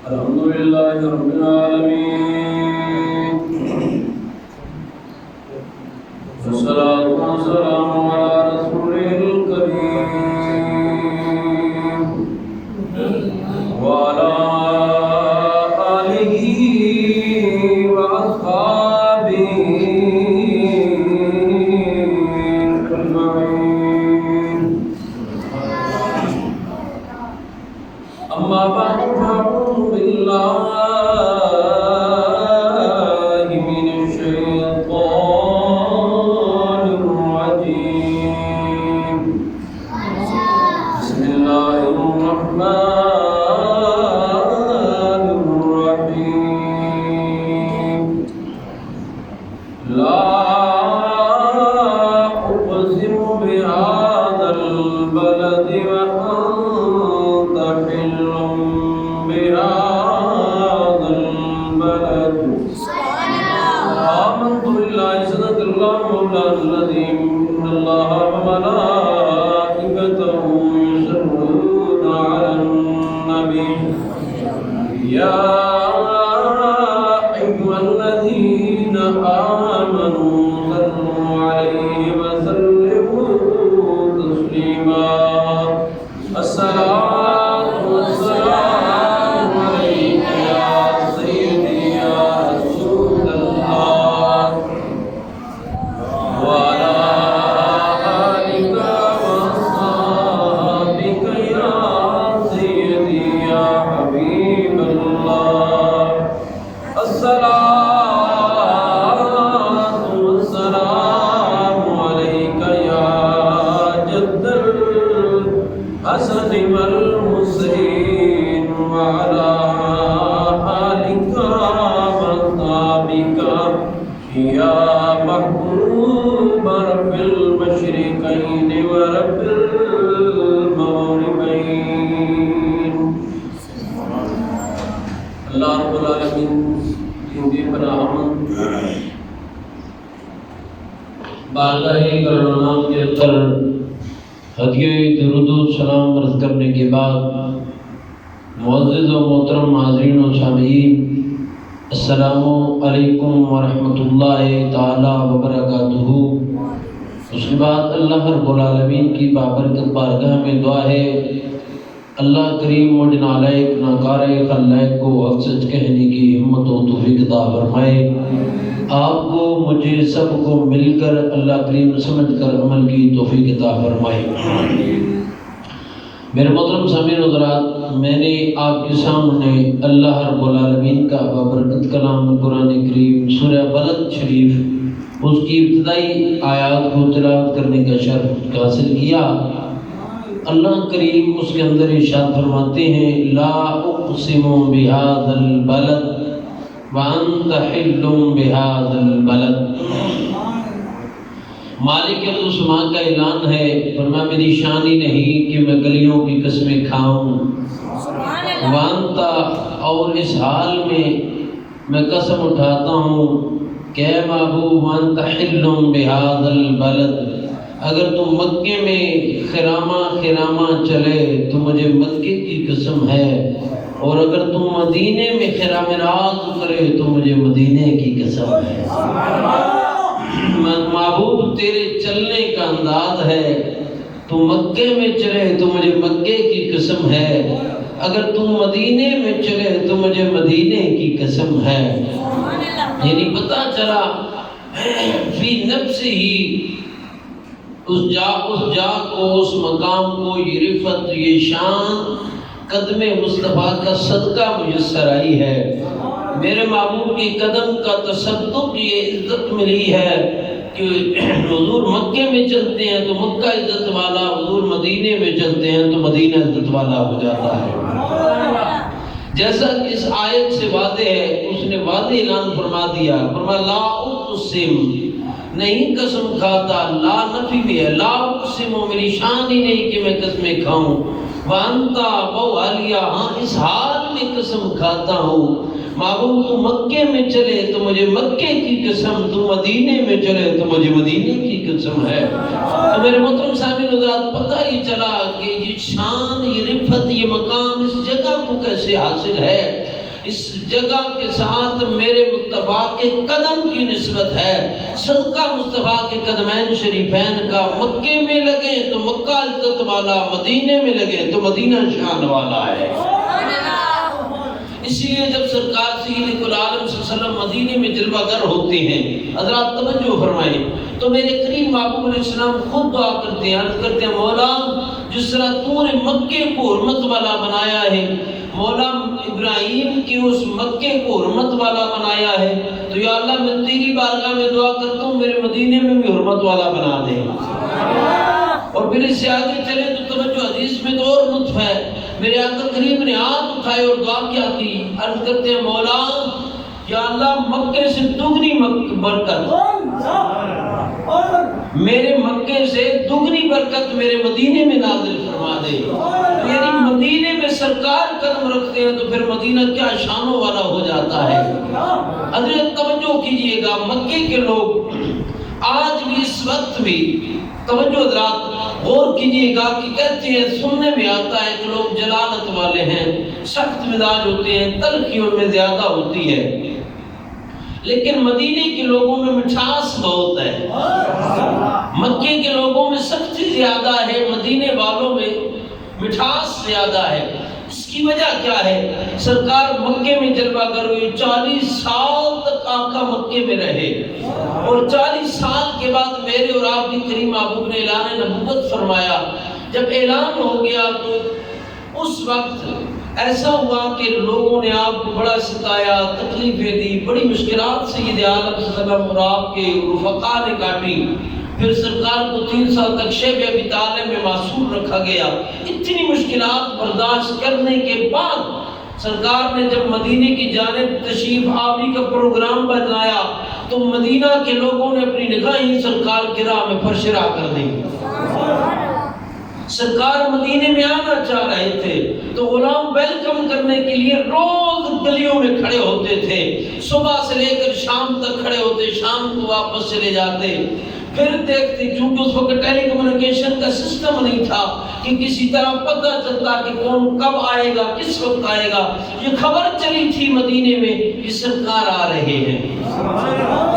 الحمد لله رب العالمين والصلاة والسلام على رسوله الكريم وعلى آله وأصحابه أجمعين. أما بعد فأعوذ بالله من الشيطان الرجيم. بسم الله الرحمن الرحيم. لا أقسم بهذا البلد وأنت حل بهذا البلد. آمنت بالله صدق الله مولانا العظيم. إن الله وملائكته يصلون على النبي يا أيها الذين آمنوا صلوا عليه وسلموا تسليما. الصلاة والسلام عليك يا سيدي يا رسول الله وعلى آلك وأصحابك يا سيدي يا حبيب الله. الصلاة والسلام عليك يا جد الحسن والحسين وعلى آلك وأصحابك يا محبوب رب المشرقين ورب المغربين. اللہ رب العالمین کی پناہمند بارگاہ کرم کے اندر ہدیہ درود و سلام عرض کرنے کے بعد معزز و محترم حاضرین و سامعین، السلام علیکم ورحمۃ اللہ تعالی وبرکاتہ۔ اس کے بعد اللہ رب العالمین کی بابرکت بارگاہ میں دعا ہے اللہ کریم مجھ نالائق ناکارہ خلائق کو حق سچ کہنے کی ہمت و توفیق عطا فرمائے۔ آپ کو مجھے سب کو مل کر اللہ کریم سمجھ کر عمل کی توفیق عطا فرمائے۔ میرے محترم سامعین حضرات، میں نے آپ کے سامنے اللہ رب العالمین کا بابرکت کلام قرآن کریم سورہ بلد شریف اس کی ابتدائی آیات کو تلاوت کرنے کا شرف حاصل کیا۔ اللہ کریم اس کے اندر ارشاد فرماتے ہیں لا اقسم بہذا البلد وانت حل بہذا البلد۔ مالک ارض و سما کا اعلان ہے، فرمایا میری شان ہی نہیں کہ میں گلیوں کی قسمیں کھاؤں، وانتا اور اس حال میں قسم اٹھاتا ہوں کہ اے محبوب وانت حل بہذا البلد، اگر تم مکے میں خرامہ چلے تو مجھے مکے کی قسم ہے، اور اگر تم مدینے میں خرام راز کرے تو مجھے مدینے کی قسم ہے۔ محبوب تیرے چلنے کا انداز ہے، تو مکے میں چلے تو مجھے مکے کی قسم ہے، اگر تم مدینے میں چلے تو مجھے مدینے کی قسم ہے۔ یعنی پتہ چلا فی نفس ہی اس جا کو، اس مقام کو یہ رفت، یہ شان قدم مصطفیٰ کا صدقہ میسر آئی ہے۔ میرے محبوب کی قدم کا تصدق یہ عزت ملی ہے کہ حضور مکے میں چلتے ہیں تو مکہ عزت والا، حضور مدینے میں چلتے ہیں تو مدینہ عزت والا ہو جاتا ہے۔ جیسا کہ اس آیت سے واضح ہے، اس نے واضح اعلان فرما دیا، فرمایا لا اقسم، نہیں قسم کھاتا، لا نفی بھی ہے، لا اقسم، میری شان ہی نہیں کہ میں قسمیں کھاؤں، وانتا بو علیہ، ہاں اس حال میں قسم کھاتا ہوں محبوب تو مکے میں چلے تو مجھے مکے کی قسم، تو مدینے میں چلے تو مجھے مدینے کی قسم ہے۔ تو میرے محترم سامعین حضرات، پتہ ہی چلا کہ یہ شان، یہ رفت، یہ مقام اس جگہ کو کیسے حاصل ہے۔ اس جگہ کے ساتھ میرے مصطفیٰ کے قدم کی نسبت ہے۔ صدقہ مصطفیٰ کے قدمین شریفین کا، مکے میں لگے تو مکہ عزت والا، مدینے میں لگے تو مدینہ شان والا ہے۔ اسی لیے جب سرکار سید العالم صلی اللہ علیہ وسلم مدینے میں جلوہ گر ہوتے ہیں، حضرات توجہ فرمائیں، تو میرے کریم محبوب علیہ السلام خود دعا کرتے ہیں، عرض کرتے ہیں مولا جس طرح تو نے مکے کو حرمت والا بنایا ہے، مولا ابراہیم کی اس مکے کو حرمت والا بنایا ہے، تو یا اللہ میں تیری بارگاہ میں دعا کرتا ہوں میرے مدینے میں بھی حرمت والا بنا دے۔ اور پھر اس سے آگے چلے تو توجہ حدیث میں تو اور لطف ہے، میرے آقا کریم نے ہاتھ اٹھائے اور دعا کیا تھی، عرض کرتے ہیں مولا یا اللہ مکے سے دگنی برکت، میرے مکے سے دگنی برکت میرے مدینے میں نازل فرما دے۔ یعنی مدینے میں سرکار قدم رکھتے ہیں تو پھر مدینہ کیا شانوں والا ہو جاتا ہے۔ حضرت توجہ کیجئے گا، مکے کے لوگ آج بھی اس وقت بھی توجہ حضرات غور کیجئے گا کہ کہتے ہیں، سننے میں آتا ہے کہ لوگ جلالت والے ہیں، سخت مزاج ہوتے ہیں، تلخی ان میں زیادہ ہوتی ہے، لیکن مدینے کے لوگوں میں مٹھاس بہت ہے۔ مکے کے لوگوں میں سختی زیادہ ہے، مدینے والوں میں مٹھاس زیادہ ہے۔ اس کی وجہ کیا ہے؟ سرکار مکے میں جلوہ گر ہوئے، 40 سال تک آقا مکے میں رہے، اور 40 سال کے بعد میرے اور آپ کی کریم محبوب نے اعلان نبوت فرمایا۔ جب اعلان ہو گیا تو اس وقت ایسا ہوا کہ لوگوں نے آپ کو بڑا ستایا، تکلیفیں دی، بڑی مشکلات سید عالم صلی اللہ علیہ وسلم اور آپ کے رفقا نے کاٹی۔ پھر سرکار کو 3 سال تک شیب ابی طالب میں معصور رکھا گیا۔ اتنی مشکلات برداشت کرنے کے بعد سرکار نے جب مدینے کی جانب تشریف آوری کا پروگرام بنایا تو مدینہ کے لوگوں نے اپنی نگاہیں سرکار کی راہ میں فرشرا کر دی۔ سرکار مدینے میں آنا چاہ رہے تھے تو غلام ویلکم کرنے کے لیے روز گلیوں میں کھڑے ہوتے تھے، صبح سے لے کر شام تک کھڑے ہوتے، شام کو واپس چلے جاتے۔ پھر دیکھتے، کیونکہ اس وقت ٹیلی کمیونیکیشن کا سسٹم نہیں تھا کہ کسی طرح پتہ چلتا کہ کون کب آئے گا، کس وقت آئے گا۔ یہ خبر چلی تھی مدینے میں کہ سرکار آ رہے ہیں،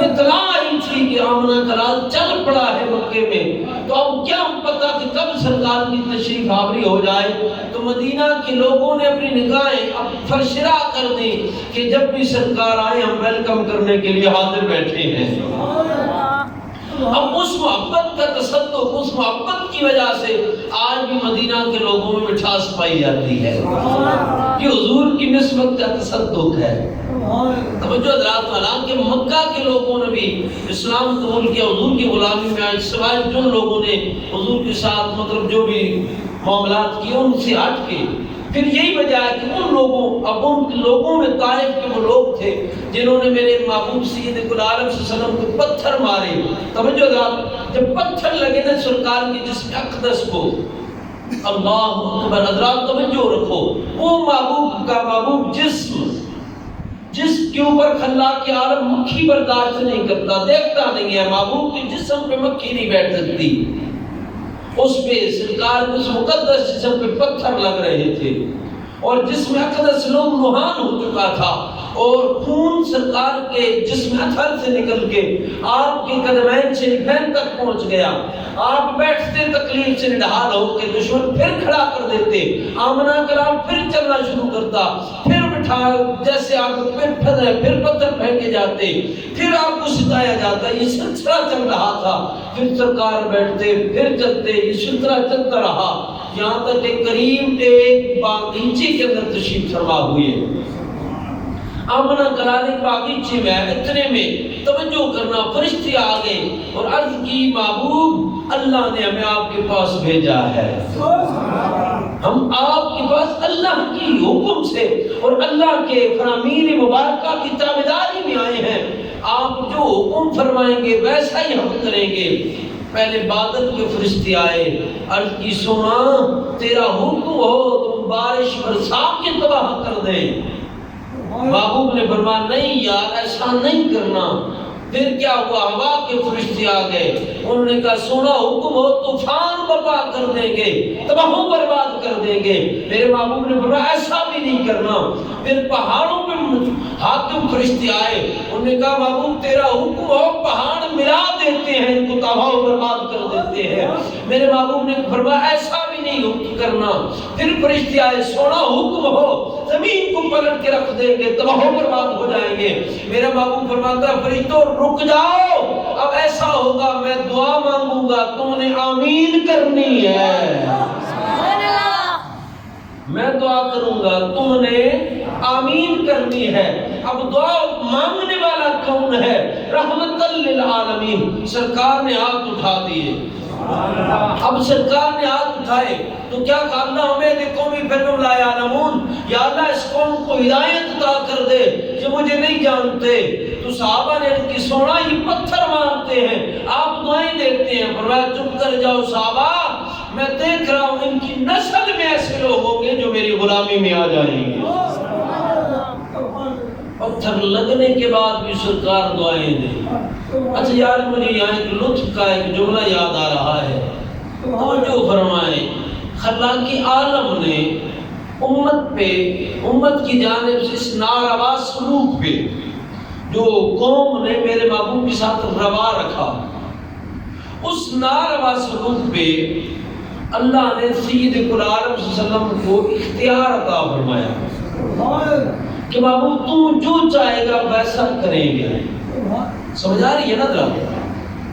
اطلاع آئی تھی کہ آمنہ کا راز چل پڑا ہے مکے میں، تو اب کیا پتہ کہ کب سرکار کی تشریف آوری ہو جائے۔ تو مدینہ کے لوگوں نے اپنی نگاہیں اب فرشرا کر دی کہ جب بھی سرکار آئے ہم ویلکم کرنے کے لیے حاضر بیٹھے ہیں۔ اب اس محبت کا تصدق، اس محبت کی وجہ سے آج بھی مدینہ کے لوگوں میں مٹھاس پائی جاتی ہے، یہ حضور کی نسبت کا تصدق ہے۔ توجہ حضرات والا کہ مکہ کے لوگوں نے بھی اسلام قبول کیا، حضور کی غلامی میں آج، سوائے جن لوگوں نے حضور کے ساتھ مطلب جو بھی معاملات کیے ان سے ہٹ کے۔ پھر یہی وجہ ہے کہ ان لوگوں میں طائف کے وہ لوگ تھے جنہوں نے میرے محبوب سید العالم صلی اللہ علیہ وسلم کو پتھر مارے۔ توجہ حضرات، جب پتھر لگے نا سرکار کے جسم اقدس کو، اللہ اکبر، حضرات توجہ رکھو، وہ محبوب کا محبوب جسم جس کے اوپر خلاق عالم مکھی برداشت نہیں کرتا، دیکھتا نہیں ہے، محبوب کے جسم پہ مکھی نہیں بیٹھ سکتی، اس پہ سرکار کے اس مقدس جسم پہ پتھر لگ رہے تھے، اور جسم اقدس لوہان ہو چکا تھا، اور خون سرکار کے جسم اطہر سے نکل کے آپ کے قدمین شریفین تک پہنچ گیا۔ آپ بیٹھتے تکلیف سے نڈھال ہو کے، دشمن پھر کھڑا کر دیتے، آمنہ کلام پھر چلنا شروع کرتا، پھر بٹھا جیسے آپ پھر پتھر پھینکے جاتے، پھر آپ کو ستایا جاتا، یہ سلسلہ چل رہا تھا۔ پھر سرکار بیٹھتے، پھر چلتے، یہ سلسلہ چلتا رہا، یہاں تک کہ کریم ایک باغیچے کے اندر تشریف فرما ہوئے۔ آمنہ کلانے باغیچے میں اتنے میں توجہ کرنا، فرشتے آ گئے اور عرض کی محبوب اللہ نے ہمیں آپ کے پاس بھیجا ہے، ہم آپ کے پاس اللہ کی حکم سے اور اللہ کے فرامین مبارکہ کی تابعداری میں آئے ہیں، آپ جو حکم فرمائیں گے ویسا ہی ہم کریں گے۔ پہلے بادل کے فرشتے آئے، عرض کی سنا تیرا حکم ہو تم بارش برسا کے تباہ کر دیں۔ محبوب نے فرمایا نہیں یار ایسا نہیں کرنا، پھر کیا ہوا؟ ہوا کے فرشتے آ گئے، انہوں نے کہا سونا حکم ہو طوفان برپا کر دیں گے، تباہ و برباد کر دیں گے۔ میرے محبوب نے فرمایا ایسا بھی نہیں کرنا۔ پھر پہاڑوں پہ حاکم فرشتے آئے، انہوں نے کہا محبوب تیرا حکم ہو پہاڑ ملا دیتے ہیں، ان کو تباہ و برباد کر دیتے ہیں۔ میرے محبوب نے فرمایا ایسا بھی نہیں کرنا۔ پھر فرشتے آئے، سونا حکم ہو زمین کو پلٹ کے رکھ دیں گے، تباہ و برباد ہو جائیں گے۔ میرا محبوب فرماتا ہے فرشتوں رک جاؤ، اب ایسا ہوگا میں دعا مانگوں گا، تم نے آمین کرنی ہے۔ میں دعا کروں گا، تم نے آمین کرنی ہے۔ اب دعا مانگنے والا کون ہے؟ رحمت للعالمین۔ سرکار نے ہاتھ اٹھا دیے۔ اب سرکار نے ہاتھ اٹھائے تو کیا کہا؟ اللہ ہمیں دے قومی فہم لا یعلمون، یا اللہ اس قوم کو ہدایت عطا کر دے کہ مجھے نہیں جانتے۔ تو صحابہ نے ان کی سونا یہ پتھر مارتے ہیں، آپ دعائیں دیتے ہیں۔ فرمایا چپ کر جاؤ صحابہ، میں دیکھ رہا ہوں ان کی نسل میں ایسے لوگ ہوں گے جو میری غلامی میں آ جائیں گے۔ پتھر لگنے کے بعد بھی سرکار دعائیں دیں۔ اچھا یار مجھے یہاں ایک لطف کا ایک جملہ یاد آ رہا ہے، توجہ فرمائیں۔ خلاقی عالم نے امت پہ، امت کی جانب سے اس ناروا سلوک پہ جو قوم نے میرے محبوب کے ساتھ روا رکھا، اس ناروا سلوک پہ اللہ نے سید العالم صلی اللہ علیہ وسلم کو اختیار عطا فرمایا کہ بابو تو جو چاہے گا ویسا کریں گے۔ سمجھ آ رہی ہے نا ذرا؟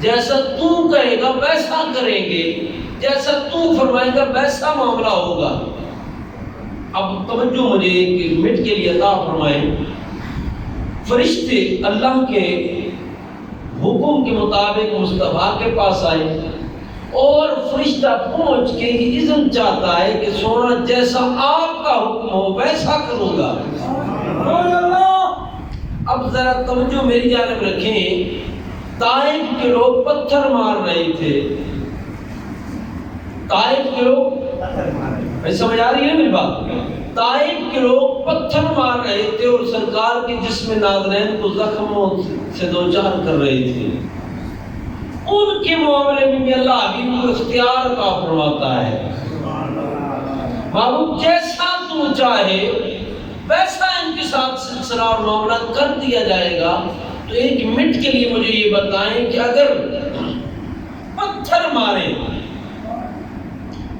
جیسا تو کہے گا ویسا کریں گے، جیسا تو فرمائے گا ویسا معاملہ ہوگا۔ اب توجہ مجھے ایک منٹ کے لیے عطا فرمائیں۔ فرشتے اللہ کے حکم کے مطابق مصطفیٰ کے پاس آئے اور فرشتہ پہنچ کے یہ اذن چاہتا ہے کہ سونا جیسا آپ کا حکم ہو ویسا کروں گا۔ اب ذرا توجہ میری جانب رکھیں۔ طائف کے لوگ پتھر مار رہے تھے، طائف کے لوگ، سمجھ آ رہی ہے میری بات؟ طائف کے لوگ پتھر مار رہے تھے اور سرکار کے جسم ناظرین کو زخموں سے دوچار کر رہے تھے۔ ان کے معاملے میں بھی اللہ حبیب کو اختیار عطا فرماتا ہے۔ محبوب جیسا تو چاہے ویسا ان کے ساتھ سلسلہ اور معاملہ کر دیا جائے گا۔ تو ایک منٹ کے لیے مجھے یہ بتائیں کہ اگر پتھر مارے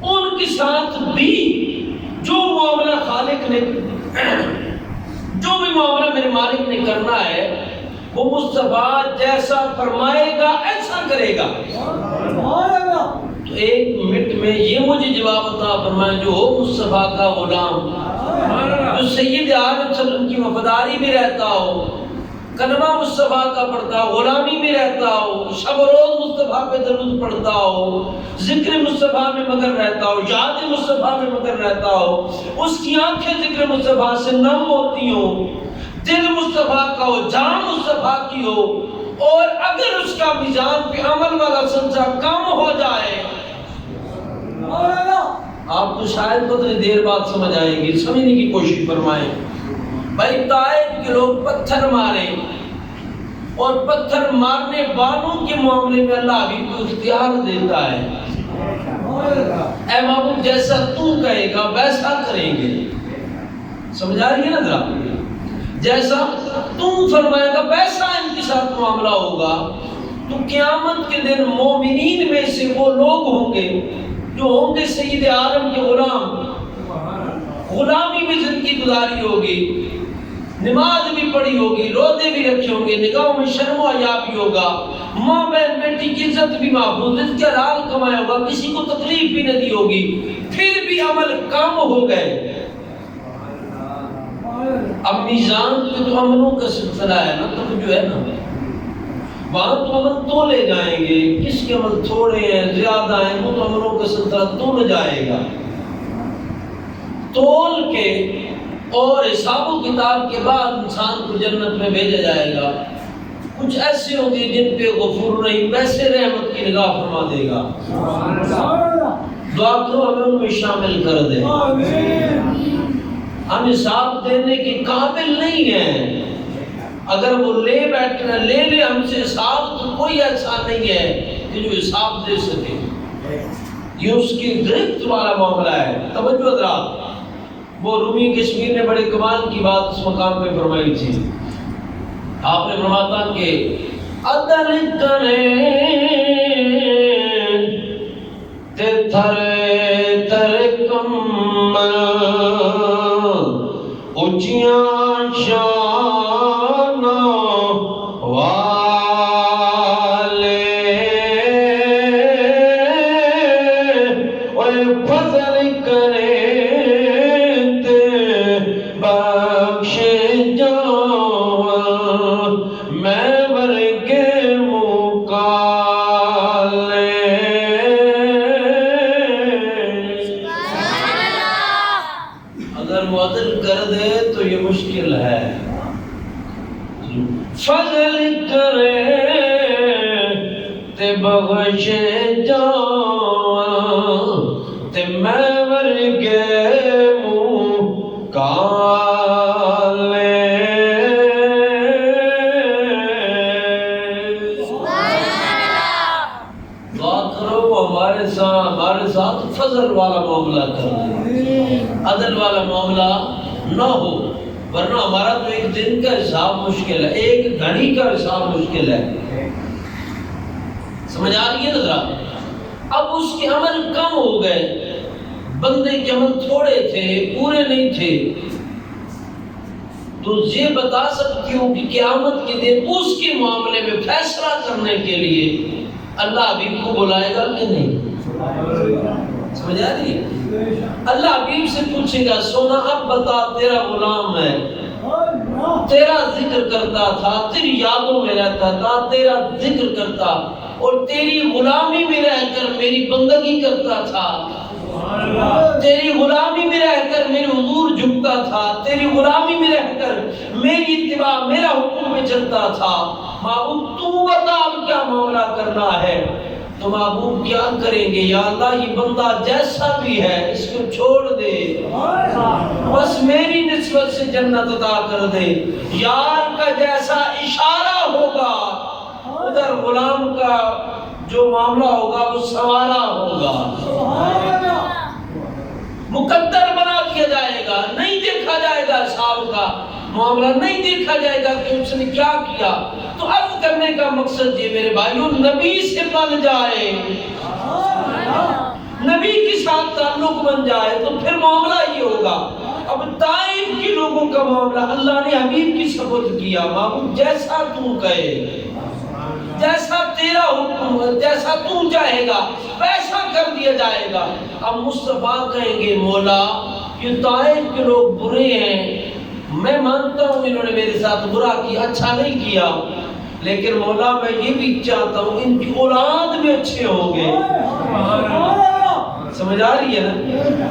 ان کے ساتھ بھی جو معاملہ خالق نے، جو بھی معاملہ میرے مالک نے کرنا ہے وہ مصطفیٰ جیسا فرمائے گا ایسا کرے گا۔ تو ایک منٹ میں یہ مجھے جواب عطا فرمائے، جو ہو مصطفیٰ کا غلام، جو سید عالم صلی اللہ علیہ وسلم کی وفاداری میں رہتا ہو، کلمہ مصطفیٰ کا پڑھتا ہو، غلامی میں رہتا ہو، شب و روز مصطفیٰ پہ درود پڑھتا ہو، ذکر مصطفیٰ میں مگن رہتا ہو، یاد مصطفیٰ میں مگن رہتا ہو، اس کی آنکھیں ذکر مصطفیٰ سے نم ہوتی ہوں، دل مصطفیٰ کا ہو، جان مصطفیٰ کی ہو، اور اگر اس کا میزان پہ عمل والا سلسلہ کم ہو جائے، آپ کو شاید قدر دیر بعد سمجھ آئے گی، سمجھنے کی کوشش فرمائیں۔ بھائی طائف کے لوگ پتھر مارے اور پتھر مارنے والوں کے معاملے میں اللہ حبیب کو اختیار دیتا ہے۔ اے محبوب جیسا تو کہے گا ویسا کریں گے۔ سمجھ آ رہی ہے نا ذرا؟ جیسا تم فرمائے گا ویسا ان کے ساتھ معاملہ ہوگا۔ تو قیامت کے دن مومنین میں سے وہ لوگ ہوں گے جو ہوں گے سید عالم کے غلام، غلامی میں زندگی گزاری ہوگی، نماز بھی پڑھی ہوگی، روزے بھی رکھے ہوں گے، نگاہوں میں شرم و حیا بھی ہوگا، ماں بہن بیٹی کی عزت بھی محفوظ، رزق حلال کمایا ہوگا، کسی کو تکلیف بھی نہ دی ہوگی، پھر بھی عمل کم ہو گئے۔ اب میزان پہ تو عملوں کا سلسلہ ہے نا، تو جو ہے نا وہاں تو عمل تولے جائیں گے، کس کے عمل تھوڑے ہیں زیادہ ہیں وہ تو عملوں کا سلسلہ تول جائے گا، تول کے اور حساب و کتاب کے بعد انسان کو جنت میں بھیجا جائے گا۔ کچھ ایسے ہوں گے جن پہ غفور رحیم ویسے رحمت کی نگاہ فرما دے گا۔ دعا کرو ہمیں ان میں شامل کر دے۔ ہم حساب دینے کے قابل نہیں ہیں، اگر وہ لے ہم سے حساب تو کوئی ایسا نہیں ہے کہ جو حساب دے سکے. یہ اس کی گرفت والا معاملہ ہے. توجہ حضرات، وہ رومی کشمیر نے بڑے کمال کی بات اس مقام پہ فرمائی تھی. آپ نے فرماتا کہ عدل کرے تے تھرے تر کمل اچیاں شان والے اور فضل کرے تے بخش جان میں ورگے مکالے. اگر وہ عدل کر دے تو یہ مشکل ہے. فضل کرے تے بخش جان تے میں ورگے مکالے. دعا کرو وہ ہمارے ساتھ فضل والا معاملہ کر دے، عدل والا معاملہ نہ ہو، ورنہ ہمارا تو ایک دن کا حساب مشکل ہے، ایک گھڑی کا حساب مشکل ہے. سمجھ آ رہی ہے نا ذرا؟ اب اس کے عمل کم ہو گئے، بندے کے عمل تھوڑے تھے، پورے نہیں تھے. تو یہ بتا سکتی ہوں کہ قیامت کے دن اس کے معاملے میں فیصلہ کرنے کے لیے اللہ حبیب کو بلائے گا کہ نہیں؟ سمجھ آ رہی ہے؟ اللہ حبیب سے پوچھے گا سونا اب بتا تیرا غلام ہے، تیرا ذکر کرتا تھا، تیری یادوں میں رہتا تھا، تیرا ذکر کرتا اور تیری غلامی میں رہ کر میری بندگی کرتا تھا، تیری غلامی میں رہ کر میرے حضور جھکتا تھا، تیری غلامی میں رہ کر میری اتباع میرا حکم میں چلتا تھا. معبود تو بتا اب کیا معاملہ کرنا ہے؟ تو معبود کیا کریں گے؟ یا اللہ یہ بندہ جیسا بھی ہے اس کو چھوڑ دے، بس میری نسبت سے جنت عطا کر دے. یار کا جیسا اشارہ ہوگا ادھر غلام کا جو معاملہ ہوگا وہ سوارا ہوگا، مقدر بنا دیا جائے گا. نہیں دیکھا جائے گا حساب کا معاملہ، نہیں دیکھا جائے گا کہ اس نے کیا کیا. تو عرض کرنے کا مقصد یہ میرے بھائیوں، نبی سے بن جائے، نبی کے ساتھ تعلق بن جائے تو پھر معاملہ یہ ہوگا. اب طائف کے لوگوں کا معاملہ اللہ نے حبیب کی سپرد کیا. معبود جیسا تو کہے، جیسا تیرا حکم، جیسا تو چاہے گا ویسا کر دیا جائے گا. اب مصطفیٰ کہیں گے مولا یہ طائف کے لوگ برے ہیں، میں مانتا ہوں انہوں نے میرے ساتھ برا کیا، اچھا نہیں کیا، لیکن مولا میں یہ بھی چاہتا ہوں ان کی اولاد میں اچھے ہوں گے. سمجھ آ رہی ہے نا؟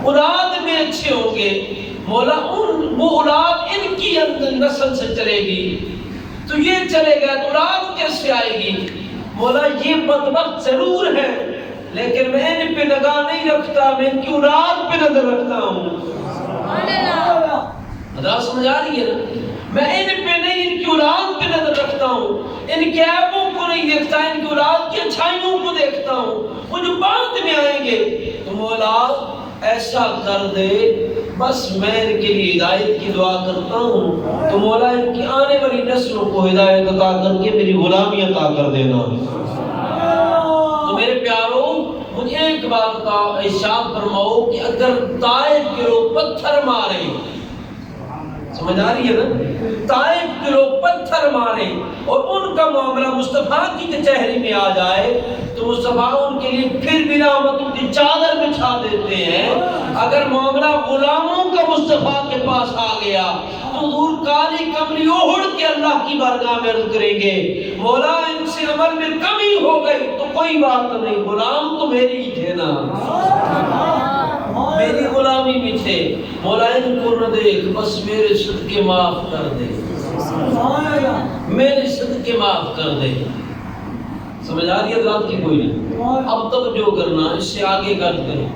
اولاد میں اچھے ہوں گے. مولا وہ اولاد ان کی نسل سے چلے گی تو یہ چلے گا تو اولاد کیسے آئے گی؟ مولا یہ بدبخت ضرور ہے لیکن میں ان پہ نگاہ نہیں رکھتا، میں ان کی اولاد پہ نظر رکھتا ہوں. حضرات سمجھ آ رہی ہے نا؟ میں ان پہ نہیں، ان کی اولاد پہ نظر رکھتا ہوں، ان کے عیبوں کو نہیں دیکھتا، ان کی اولاد کی اچھائیوں کو دیکھتا ہوں. وہ جو بعد میں آئیں گے تو مولا ایسا کر دے، بس میں ان کے لیے ہدایت کی دعا کرتا ہوں تو مولا ان کی آنے والی نسلوں کو ہدایت عطا کر کے میری غلامی عطا کر دینا. تو میرے پیاروں مجھے ایک بات کا ارشاد فرماؤ کہ اگر طائف کے لوگ پتھر مارے، سمجھ آ رہی ہے نا؟ طائف کے لوگ پتھر مارے اور ان کا معاملہ مصطفیٰ کی کچہری میں آ جائے تو مصطفیٰ ان کے لیے پھر بھی رحمتوں کی چادر بچھا دیتے ہیں. اگر معاملہ غلاموں کا مصطفیٰ کے پاس آ گیا تو حضور کالی کمری اوڑھ کے اللہ کی بارگاہ میں عرض کریں گے مولا ان سے عمل میں کمی ہو گئی تو کوئی بات نہیں، غلام تو میری ہی تھے نا، میری غلامی بھی تھے. مولا ان کو نہ دیکھ، بس میرے صدقے معاف کر دے، میرے صدقے معاف کر دے. سمجھ آ رہی ہے ذات کی کوئی نہیں؟ اب تک جو کرنا اس سے آگے کر کریں.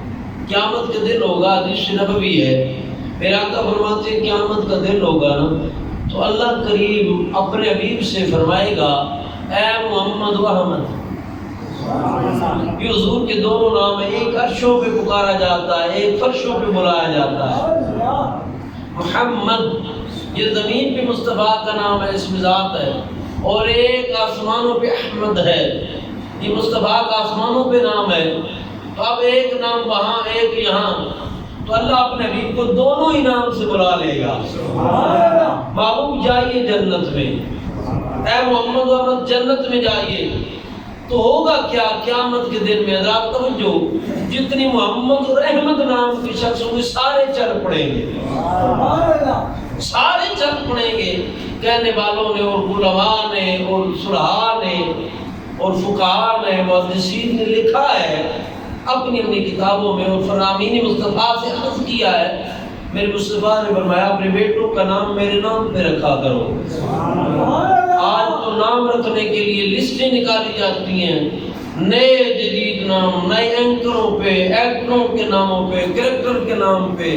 قیامت کا دن ہوگا، حدیث نبوی ہے، میرے آقا فرماتے ہیں قیامت کا دن ہوگا نا تو اللہ کریم اپنے حبیب سے فرمائے گا اے محمد و احمد. یہ حضور کے دونوں نام ہیں، ایک عرشوں پہ پکارا جاتا ہے، ایک فرشوں پہ بلایا جاتا ہے. محمد یہ زمین پہ مصطفیٰ کا نام ہے، اسم ذات ہے، اور ایک آسمانوں پہ احمد ہے، یہ مصطفیٰ کا آسمانوں پہ نام ہے. تو اب ایک نام وہاں ایک یہاں، تو اللہ اپنے حبیب کو دونوں ہی نام سے بلا لے گا. محبوب جائیے جنت میں، اے محمد احمد جنت میں جائیے. تو ہوگا کیا قیامت کے دن میں؟ حضرات توجہ، جتنی محمد اور احمد نام کے شخص ہوں گے سارے چل پڑیں گے، سارے چل پڑیں گے. کہنے والوں نے اور علماء نے اور صلحاء نے اور فقہاء نے محدثین نے لکھا ہے اپنی اپنی کتابوں میں، اور فرامین مصطفیٰ سے عرض کیا ہے، میرے مصطفیٰ نے فرمایا اپنے بیٹوں کا نام میرے نام پہ رکھا کرو. آج تو نام رکھنے کے لیے لسٹیں نکالی جاتی ہیں، نئے جدید نام، نئے اینکروں پہ، ایکٹروں کے ناموں پہ، کریکٹر کے نام پہ.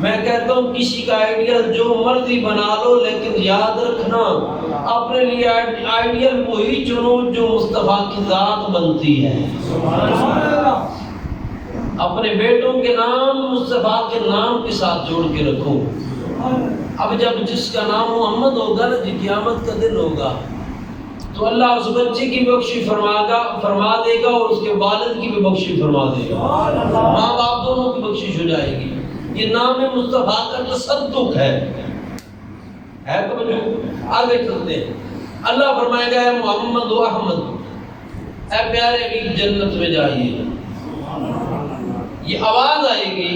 میں کہتا ہوں کسی کا آئیڈیا جو مرضی بنا لو، لیکن یاد رکھنا اپنے لیے آئیڈیل وہی چنو جو مصطفیٰ کی ذات بنتی ہے. اپنے بیٹوں کے نام مصطفیٰ کے نام کے ساتھ جوڑ کے رکھو. اب جب جس کا نام محمد ہوگا نا جی، قیامت کا دن ہوگا، تو اللہ اس بچے کی بخشی فرما دے گا اور اس کے والد کی بھی بخشی فرما دے گا. ماں باپ دونوں کی بخشش ہو جائے گی. یہ نام مصطفیٰ کا تصدق ہے. تو آگے چلتے ہیں. اللہ فرمائے گا اے محمد و احمد، اے پیارے حبیب جنت میں جائیے. یہ آواز آئے گی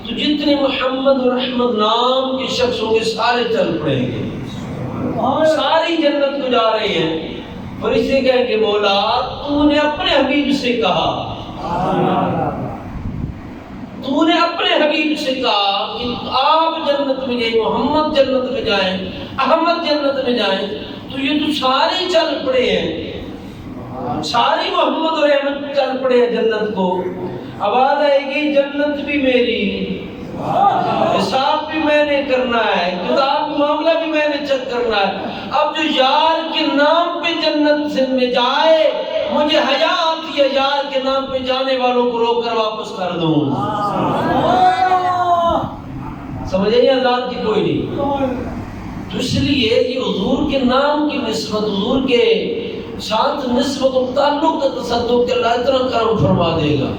تو جتنے محمد اور احمد نام کے شخص ہوں گے سارے چل پڑیں گے، ساری جنت کو جا رہے ہیں. فرشتے کہیں گے مولا تو نے اپنے حبیب سے کہا، تو نے اپنے حبیب سے کہا کہ آپ جنت میں جائیں، محمد جنت میں جائیں، احمد جنت میں جائیں. تو یہ تو سارے چل پڑے ہیں، سارے محمد اور احمد چل پڑے ہیں جنت کو. آواز آئے گی جنت بھی میری، حساب بھی میں نے کرنا ہے، کتاب معاملہ بھی میں نے چیک کرنا ہے. اب جو یار کے نام پہ جنت سے میں جائے، مجھے حیا آتی ہے یار کے نام پہ جانے والوں کو روک کر واپس کر دوں. سمجھے یہ ذات کی کوئی نہیں. تو اس لیے یہ حضور کے نام کی نسبت، حضور کے ساتھ نسبت و تعلق کا تصدق کہ اللہ اتنا کرم فرما دے گا.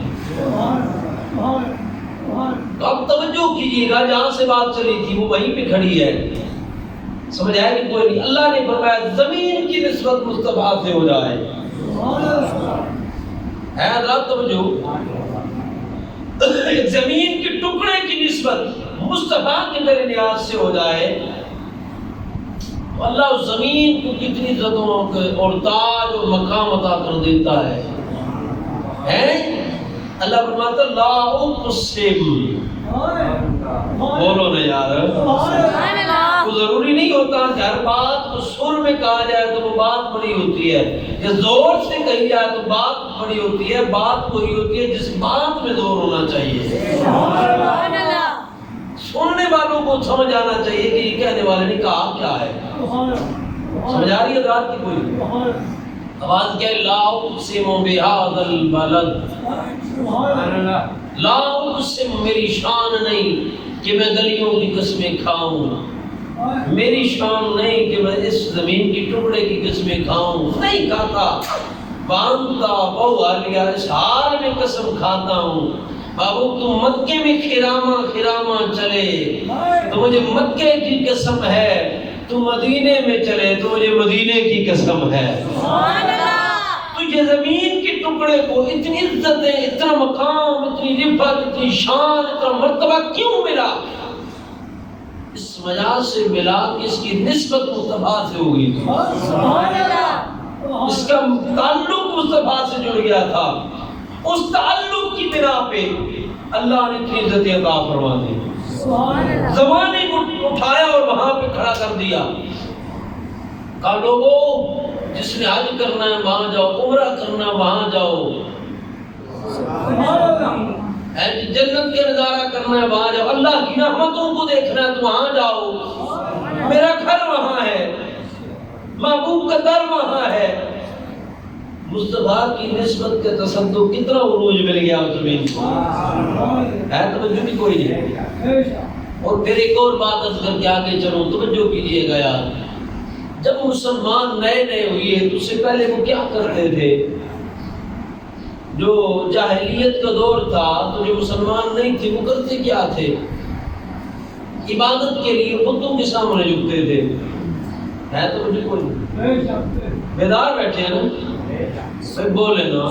تو اب توجہ کیجیے گا، جہاں سے بات چلی تھی وہ وہیں پہ کھڑی ہے. سمجھ آئے کہ کوئی نہیں. اللہ نے فرمایا زمین کی نسبت مصطفیٰ سے ہو جائے. ہے حضرات توجہ، زمین کے ٹکڑے کی نسبت مصطفیٰ کے در نیاز سے ہو جائے تو اللہ اس زمین کو کتنی عزتوں اور تاج اور مقام عطا کر دیتا ہے. اللہ فرماتا لا اقسم، بولو نا یار. تو ضروری نہیں ہوتا کہ ہر بات کو سر میں کہا جائے تو وہ بات بڑی ہوتی ہے، یا زور سے کہی جائے تو بات بڑی ہوتی ہے. بات وہی ہوتی ہے جس بات میں زور ہونا چاہیے. سننے والوں کو سمجھ آنا چاہیے کہ یہ کہنے والے نے کہا کیا ہے. سمجھ آ رہی ہے ذات کی کوئی؟ آواز کیا ہے؟ لا اقسم بہذا البلد، لا اقسم میری شان نہیں کہ میں گلیوں کی قسمیں کھاؤں، میری شان نہیں کہ میں اس زمین کی ٹکڑے کی قسمیں کھاؤں. نہیں کھاتا، باندھتا بہوالیا اس حال میں قسم کھاتا ہوں. بابو تم مکے میں خراما چلے تو مجھے مکے کی قسم ہے، تم مدینے میں چلے تو مجھے مدینے کی قسم ہے. تجھے زمین کے ٹکڑے کو اتنی عزتیں، اتنا مقام، اتنی رفعت، اتنی شان، اتنا مرتبہ کیوں ملا؟ اس وجہ سے ملا کہ اس کی نسبت مصطفیٰ سے ہو گئی تھی، اس کا تعلق مصطفیٰ سے جڑ گیا تھا. اس تعلق کی بنا پہ اللہ نے اتنی عزتیں عطا فرما دی. زمانے کو اٹھایا اور وہاں پہ کھڑا کر دیا. کہا لوگوں جس نے حج کرنا ہے وہاں جاؤ، عمرہ کرنا وہاں جاؤ، جنت کے نظارہ کرنا ہے وہاں جاؤ، اللہ کی رحمتوں کو دیکھنا ہے تو وہاں جاؤ. میرا گھر وہاں ہے، محبوب کا در وہاں ہے۔ مصطفیٰ کی نسبت کے تصدق کتنا عروج مل گیا اس زمین کو، ہے توجہ بھی کوئی نہیں۔ اور پھر ایک اور بات عرض کر کے آگے چلو، توجہ کیجئے گا یار، جب مسلمان نئے نئے ہوئے تو اس سے پہلے وہ کیا کرتے تھے؟ جو جاہلیت کا دور تھا تو جو مسلمان نہیں تھے وہ کرتے کیا تھے؟ عبادت کے لیے بتوں کے سامنے جھکتے تھے، ہے تو مجھے کوئی بیدار بیٹھے ہیں نا، بولے نا،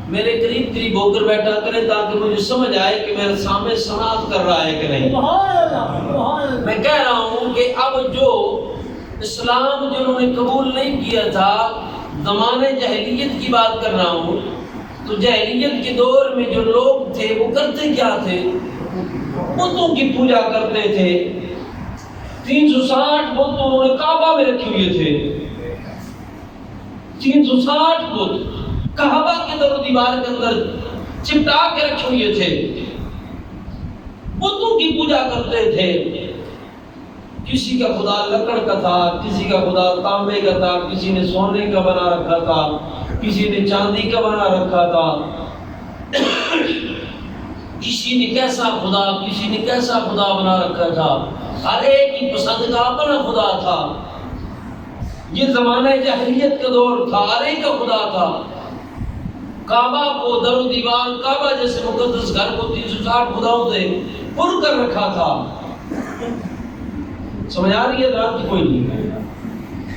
میرے قریب قریب ہو کر بیٹھا کریں تاکہ مجھے سمجھ آئے کہ میرے سامنے سماعت کر رہا ہے کہ نہیں۔ میں کہہ رہا ہوں کہ اب جو اسلام جنہوں نے قبول نہیں کیا تھا، زمانے جاہلیت کی بات کر رہا ہوں، تو جاہلیت کے دور میں جو لوگ تھے وہ کرتے کیا تھے؟ بتوں کی پوجا کرتے تھے۔ 360 بت انہوں نے کعبہ میں رکھے ہوئے تھے، 360 بت کعبہ کے در و دیوار کے اندر چپٹا کے رکھے ہوئے تھے، بتوں کی پوجا کرتے تھے۔ کسی کا خدا لکڑ کا تھا، کسی کا خدا تانبے کا تھا، کسی نے سونے کا بنا رکھا تھا، کسی نے چاندی کا بنا رکھا تھا، کسی نے کیسا خدا، کسی نے کیسا خدا بنا رکھا تھا، ہر ایک کی پسند کا اپنا خدا تھا۔ یہ زمانہ جاہلیت کا دور تھا، ہر ایک کا خدا تھا۔ کعبہ کو در و دیوار، کعبہ جیسے مقدس گھر کو 360 خداؤں سے پر کر رکھا تھا۔ سمجھ آ رہی ہے رات کی کوئی نہیں؟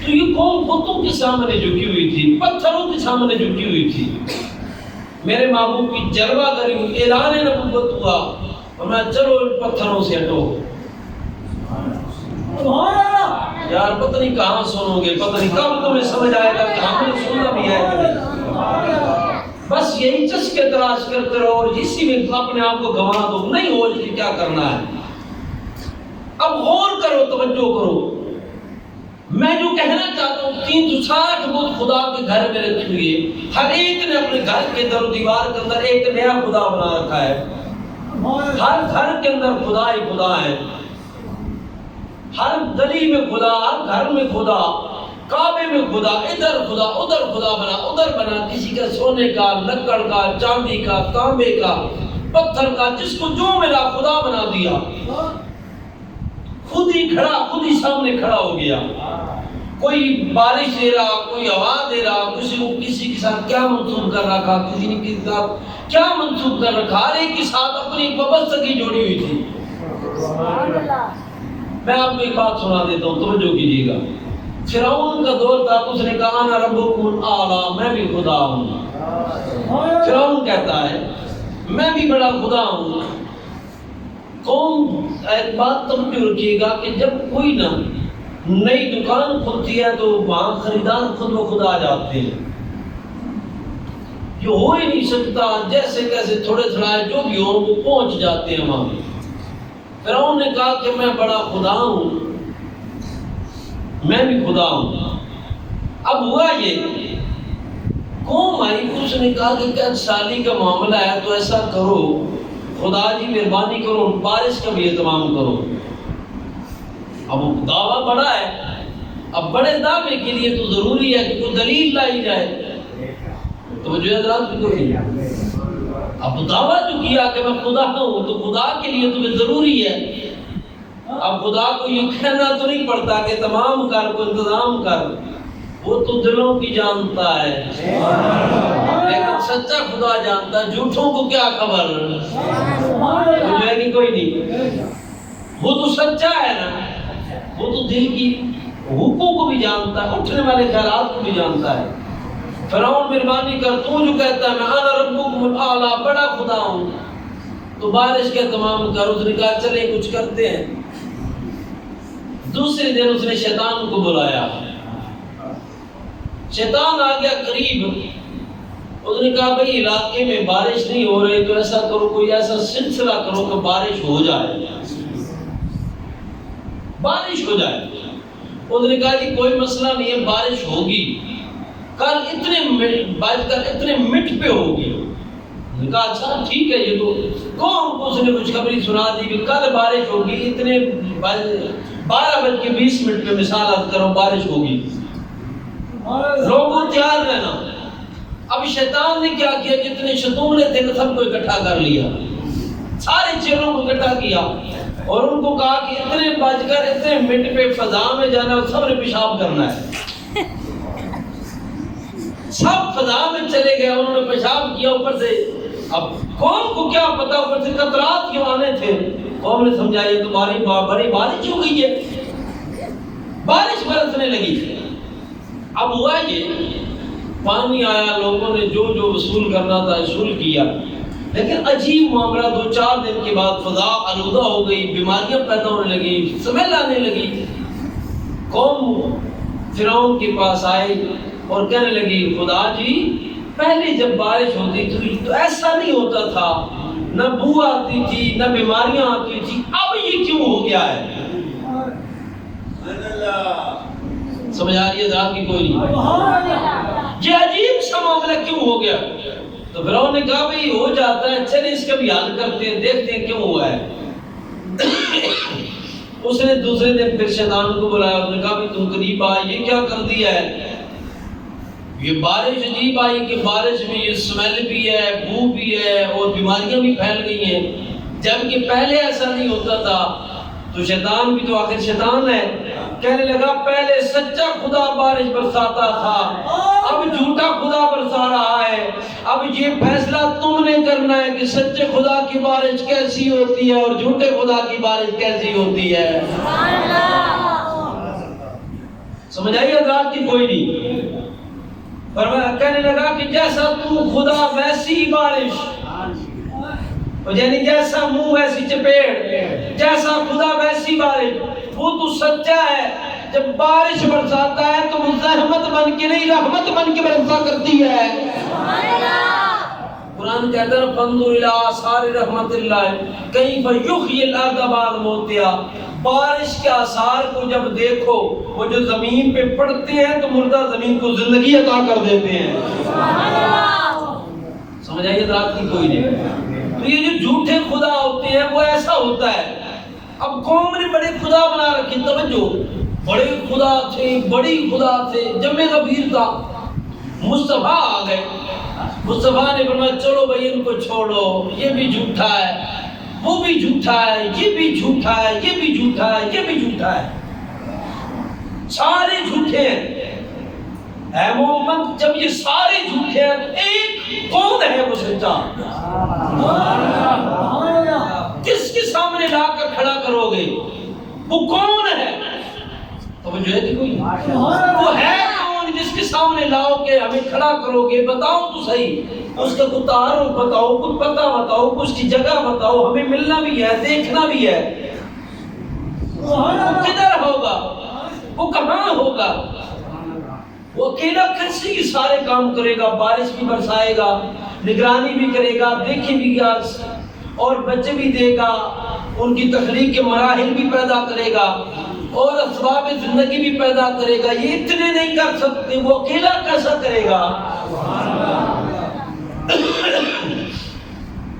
تو یہ قوم بتوں کے سامنے جھکی ہوئی تھی، پتھروں کے سامنے جھکی ہوئی تھی۔ میرے محبوب کی جلوہ گری ہوئی، اعلان نبوت ہوا، اور میں چلو ان پتھروں سے ہٹو۔ یار پتہ نہیں کہاں سنو گے، پتہ نہیں کب تمہیں سمجھ آئے گا کہ ہم نے سننا بھی ہے کہ نہیں۔ بس یہی چسکے تلاش کرتے رہو اور اسی میں اپنے آپ کو گنوا دو، نہیں ہو جی کیا کرنا ہے۔ اب غور کرو، توجہ کرو، میں جو کہنا چاہتا ہوں 360 بت خدا کے گھر میں رکھے ہوئے، ہر ایک نے اپنے گھر کے در و دیوار کے اندر ایک نیا خدا بنا رکھا ہے۔ ہر گھر کے اندر خدا ہی خدا ہے، ہر گلی میں خدا، ہر گھر میں خدا، کعبے میں خدا، ادھر خدا ادھر خدا بنا، ادھر بنا، کسی کا سونے کا، لکڑ کا، چاندی کا، تانبے کا، پتھر کا، جس کو جو ملا خدا بنا دیا۔ خود ہی کھڑا، خود ہی سامنے کھڑا ہو گیا۔ کوئی بارش دے رہا، کوئی ہوا دے رہا، کسی کو کسی کے ساتھ کیا منسوب کر رکھا، کسی نے کسی کے ساتھ کیا منسوب کر رکھا، ہر ایک کے ساتھ اپنی وابستگی جوڑی ہوئی تھی۔ میں آپ کو ایک بات سنا دیتا ہوں، توجہ کیجیے گا۔ فرعون کا دور تھا، اس نے کہا انا ربکم الاعلی، میں بھی خدا ہوں۔ فرعون کہتا ہے میں بھی بڑا خدا ہوں۔ قوم ایک بات توجہ رکھیے گا کہ جب کوئی نہ نئی دکان کھلتی ہے تو وہاں خریدار خود بخود آ جاتے ہیں۔ یہ ہو ہی نہیں سکتا، جیسے کیسے تھوڑے تھوڑے جو بھی ہو وہ پہنچ جاتے ہیں وہاں۔ فرعون نے کہا کہ میں بڑا خدا ہوں، میں بھی خدا ہوں۔ اب ہوا یہ، قوم آئی، اس نے کہا کہ کیا سالی کا معاملہ ہے تو ایسا کرو خدا جی مہربانی کرو، بارش کا بھی اہتمام کرو۔ اب دعویٰ بڑا ہے، اب بڑے دعوے کے لیے تو ضروری ہے کہ کوئی دلیل لائی جائے۔ تو جو حضرات بھی کوئی اب دعویٰ جو کیا کہ میں خدا ہوں، تو خدا کے لیے تمہیں ضروری ہے۔ اب خدا کو یہ کہنا تو نہیں پڑتا کہ تمام کر کو انتظام کر، وہ تو دلوں کی جانتا ہے، لیکن سچا خدا جانتا ہے جھوٹوں کو کیا خبر، جو ہے کہ کوئی نہیں، وہ تو سچا ہے نا، وہ تو دل کی حقوق کو بھی جانتا ہے، اٹھنے والے خیالات کو بھی جانتا ہے۔ فرعون مہربانی کر، تو جو کہتا ہے میں انا ربکم الاعلی، بڑا خدا ہوں، تو بارش کا اہتمام کر۔ اس نے کہا چلے کچھ کرتے ہیں۔ دوسرے دن اس نے شیطان کو بلایا، شیطان آ گیا قریب، اس نے کہا بھئی علاقے میں بارش نہیں ہو رہی تو ایسا کرو، کوئی ایسا سلسلہ کرو کہ بارش ہو جائے، بارش ہو جائے۔ اس نے کہا جی کوئی مسئلہ نہیں ہے، بارش ہوگی، کل اتنے مٹ پہ ہوگی۔ نے کہا اچھا ٹھیک ہے، یہ تو قوم کو اس نے خوشخبری سنا دی کہ کل بارش ہوگی، اتنے 12:20 پہ مثال عرض کرو بارش ہوگی، لوگوں تیار رہنا۔ اب شیطان نے کیا کیا، جتنے شتونے تھے سب کو اکٹھا کر لیا، سارے چیلوں کو اکٹھا کیا اور ان کو کہا کہ اتنے بج کر اتنے منٹ پہ فضا میں جانا اور سب نے پیشاب کرنا ہے۔ سب فضا میں چلے گئے، انہوں نے پیشاب کیا اوپر سے۔ اب قوم کو کیا پتا، اوپر سے قطرات کیوں آنے تھے؟ قوم نے سمجھا یہ تمہاری بڑی بارش ہو گئی ہے، بارش برسنے لگی۔ اب ہوا یہ پانی آیا، لوگوں نے جو جو وصول کرنا تھا وصول کیا، لیکن عجیب معاملہ 2-4 دن کے بعد فضا آلودہ ہو گئی، بیماریاں پیدا ہونے لگی، سمیل آنے لگی۔ قوم فرعون کے پاس آئے اور کہنے لگی خدا جی پہلے جب بارش ہوتی تھی تو ایسا نہیں ہوتا تھا، نہ بو آتی تھی نہ بیماریاں آتی تھی، اب یہ کیوں ہو گیا ہے؟ سمجھ آ رہی ہے ذرا کی کوئی نہیں؟ یہ عجیب سا معاملہ کیوں ہو گیا؟ تو فرعون نے کہا بھئی ہو جاتا ہے، چلیں اس کا بھی حل کرتے ہیں، دیکھتے ہیں کیوں ہوا ہے۔ اس نے دوسرے دن پھر شیطان کو بلایا، اس نے کہا بھئی تم قریب آئے، یہ کیا کر دیا ہے؟ یہ بارش عجیب آئی کہ بارش میں یہ سمیل بھی ہے، بو بھی ہے اور بیماریاں بھی پھیل گئی ہیں، جبکہ پہلے ایسا نہیں ہوتا تھا۔ تو شیطان بھی تو آخر شیطان ہے، کہنے لگا پہلے سچا خدا بارش برساتا تھا، اب جھوٹا خدا برسا رہا ہے، اب یہ فیصلہ تم نے کرنا ہے کہ سچے خدا کی بارش کیسی ہوتی ہے اور جھوٹے خدا کی بارش کیسی ہوتی ہے۔ سمجھ آئی حضرات کی کوئی نہیں؟ فرمایا کہنے لگا کہ جیسا تو خدا ویسی بارش، یعنی جیسا منہ ویسی چپیڑ، جیسا خدا ویسی بارش، وہ تو سچا ہے، جب بارش برساتا ہے تو وہ زحمت بن کے نہیں رحمت بن کے برسا کرتی ہے۔ قرآن کہتا ہے فانظر الی آثار رحمت اللہ کیف یحیی الارض بعد موتہا، بارش کے آثار کو جب دیکھو، وہ جو زمین پہ پڑتے ہیں تو مردہ زمین کو زندگی عطا کر دیتے ہیں۔ سمجھ آئیے رات کی کوئی نہیں؟ تو یہ جو جھوٹے خدا ہوتے ہیں وہ ایسا ہوتا ہے۔ اب قوم نے بڑے خدا بنا رکھے، توجہ، بڑے خدا تھے، بڑی خدا تھے، جمع غفیر تھا۔ مصطفیٰ آ گئے، مصطفیٰ نے فرمایا چلو بھائی ان کو چھوڑو، یہ بھی جھوٹا ہے، وہ بھی جھوٹا ہے، یہ بھی جھوٹا ہے، یہ بھی جھوٹا ہے، یہ بھی جھوٹا ہے، سارے جھوٹے ہیں۔ اے محمد جب یہ سارے جھوٹے ہیں، ایک کون ہے وہ سچا؟ کس کے سامنے لا کر کھڑا کرو گے؟ وہ کون ہے؟ توجہ ہے کہ کوئی؟ وہ ہے کون جس کے سامنے لاؤ کہ ہمیں کھڑا کرو گے؟ بتاؤ تو صحیح، اس کا کوئی تعارف بتاؤ، کوئی پتہ بتاؤ، اس کی جگہ بتاؤ، ہمیں ملنا بھی ہے، دیکھنا بھی ہے۔ وہ کدھر ہوگا؟ وہ کہاں ہوگا؟ وہ اکیلا کیسے یہ سارے کام کرے گا؟ بارش بھی برسائے گا، نگرانی بھی کرے گا، دیکھے بھی گا اور بچے بھی دے گا، ان کی تخلیق کے مراحل بھی پیدا کرے گا اور اسباب زندگی بھی پیدا کرے گا۔ یہ اتنے نہیں کر سکتے، وہ اکیلا کیسا کرے گا؟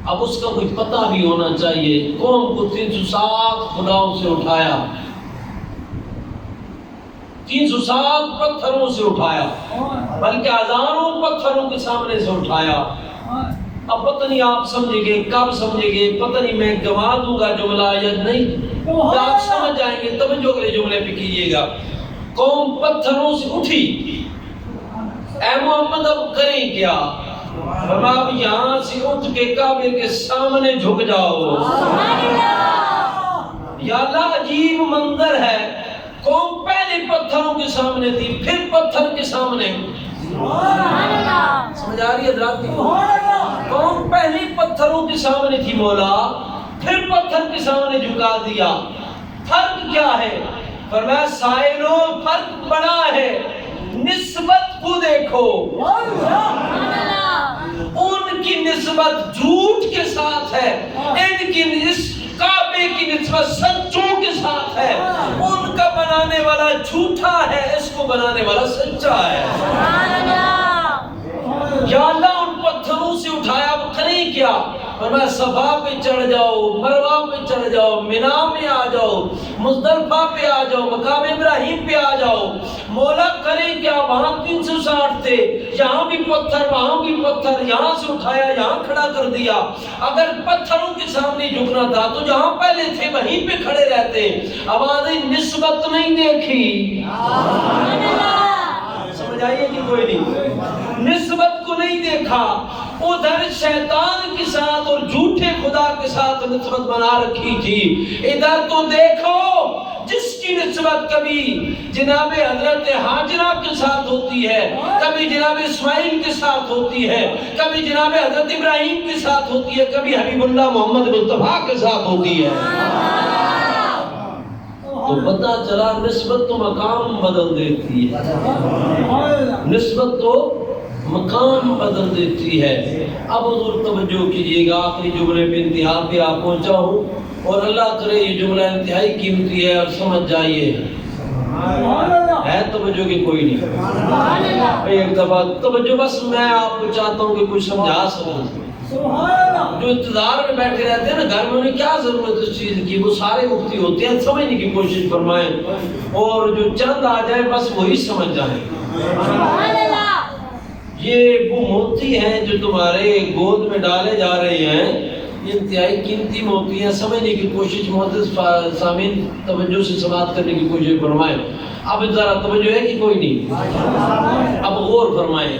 اب اس کا کوئی پتہ بھی ہونا چاہیے۔ قوم کو 360 خداؤں سے اٹھایا، 360 پتھروں سے اٹھایا، بلکہ ہزاروں پتھروں کے سامنے سے اٹھایا۔ اب پتہ نہیں آپ سمجھیں گے، کب سمجھیں گے، پتہ نہیں میں گوا دوں گا جملہ یا نہیں، آپ سمجھ آئیں گے توجہ اگلے جملے پہ کیجئے گا۔ قوم پتھروں سے اٹھی، اے محمد اب کریں کیا؟ فرمایا اب یہاں سے اٹھ کے کعبے کے سامنے جھک جاؤ۔ یا اللہ عجیب منظر ہے، قوم پہلے پتھروں کے سامنے تھی، پھر پتھر کے سامنے۔ سمجھ آ رہی ہے حضرات کی؟ قوم پہلے پتھروں کے سامنے تھی مولا، پھر پتھر کے سامنے جھکا دیا۔ فرق کیا ہے؟ فرمایا سائلوں فرق بڑا ہے، نسبت کو دیکھو، ان کی نسبت جھوٹ کے ساتھ ہے، ان کی کعبے کی نسبت سچوں کے ساتھ ہے۔ ان کا بنانے والا جھوٹا ہے، اس کو بنانے والا سچا ہے۔ یا اللہ ان پتھروں سے اٹھایا، اب کریں کیا؟ فرمایا صفا پہ چڑھ جاؤ، مروہ پہ چڑھ جاؤ، منا میں آ جاؤ، مزدلفہ پہ آ جاؤ، مقام ابراہیم پہ آ جاؤ۔ مولا کرے کیا، وہاں 360 تھے، یہاں بھی پتھر وہاں بھی پتھر، یہاں سے اٹھایا یہاں کھڑا کر دیا۔ اگر پتھروں کے سامنے جھکنا تھا تو جہاں پہلے تھے وہیں پہ کھڑے رہتے۔ آوازیں نسبت نہیں دیکھی، سمجھ آئیے کہ کوئی نہیں، نسبت کو نہیں دیکھا، ادھر شیطان کے ساتھ اور جھوٹے خدا کے ساتھ نسبت بنا رکھی تھی۔ ادھر تو دیکھو جس کی نسبت کبھی جناب حضرت ہاجرہ کے ساتھ ہوتی ہے، کبھی جناب اسماعیل کے ساتھ ہوتی ہے، کبھی جناب حضرت ابراہیم کے ساتھ ہوتی ہے، کبھی حبیب اللہ محمد مصطفیٰ کے ساتھ ہوتی ہے۔ تو پتہ چلا نسبت تو مقام بدل دیتی ہے، نسبت تو مقام بدل دیتی ہے۔ اب حضور توجہ کیجئے گا، آخری جملے پہ انتہا پہ آپ پہنچا ہوں، اور اللہ کرے یہ جملہ انتہائی قیمتی ہے اور سمجھ جائیے، ہے توجہ کہ کوئی نہیں؟ ایک دفعہ توجہ، بس میں آپ کو چاہتا ہوں کہ کچھ سمجھا سکوں۔ جو انتظار میں بیٹھے رہتے ہیں نا گھر میں، انہیں کیا ضرورت اس چیز کی، وہ سارے مفتی ہوتے ہیں، سمجھنے کی کوشش فرمائیں، اور جو چند آ جائے بس وہی سمجھ جائیں۔ یہ وہ موتی ہیں جو تمہارے گود میں ڈالے جا رہے ہیں، یہ انتہائی قیمتی موتی ہیں، سمجھنے کی کوشش، معزز سامعین توجہ سے سماعت کرنے کی کوشش فرمائیں۔ اب ذرا توجہ ہے کہ کوئی نہیں؟ اب غور فرمائیں،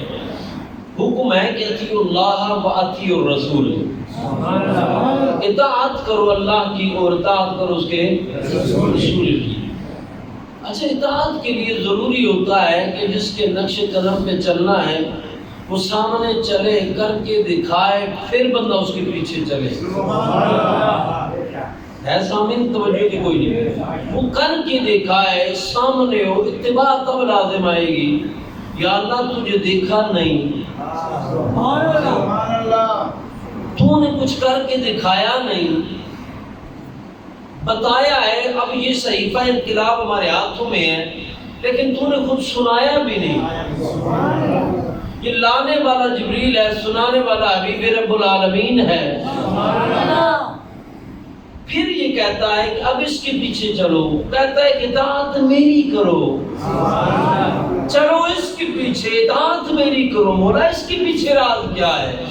حکم ہے کہ اطیعوا اللہ و اطیعوا الرسول، اطاعت کرو اللہ کی اور اطاعت کرو اس کے رسول کی۔ اچھا، اطاعت کے لیے ضروری ہوتا ہے کہ جس کے نقش قدم پہ چلنا ہے وہ سامنے چلے، کر کے دکھائے، پھر بندہ اس کے پیچھے چلے۔ ہے سامنے توجہ کی کوئی نہیں؟ وہ کر کے دکھائے، سامنے ہو، اتباع تب لازم آئے گی۔ یا اللہ تجھے دیکھا نہیں، تو نے کچھ کر کے دکھایا نہیں، بتایا ہے، اب یہ صحیفہ انقلاب ہمارے ہاتھوں میں ہے، لیکن تو نے خود سنایا بھی نہیں۔ یہ لانے والا جبریل ہے، سنانے والا حبیب رب العالمین ہے۔ پھر یہ کہتا ہے کہ اب اس کے پیچھے چلو، کہتا ہے کہ اطاعت میری کرو، چلو اس کے پیچھے، اطاعت میری کرو۔ مولا اس کے پیچھے راز کیا ہے؟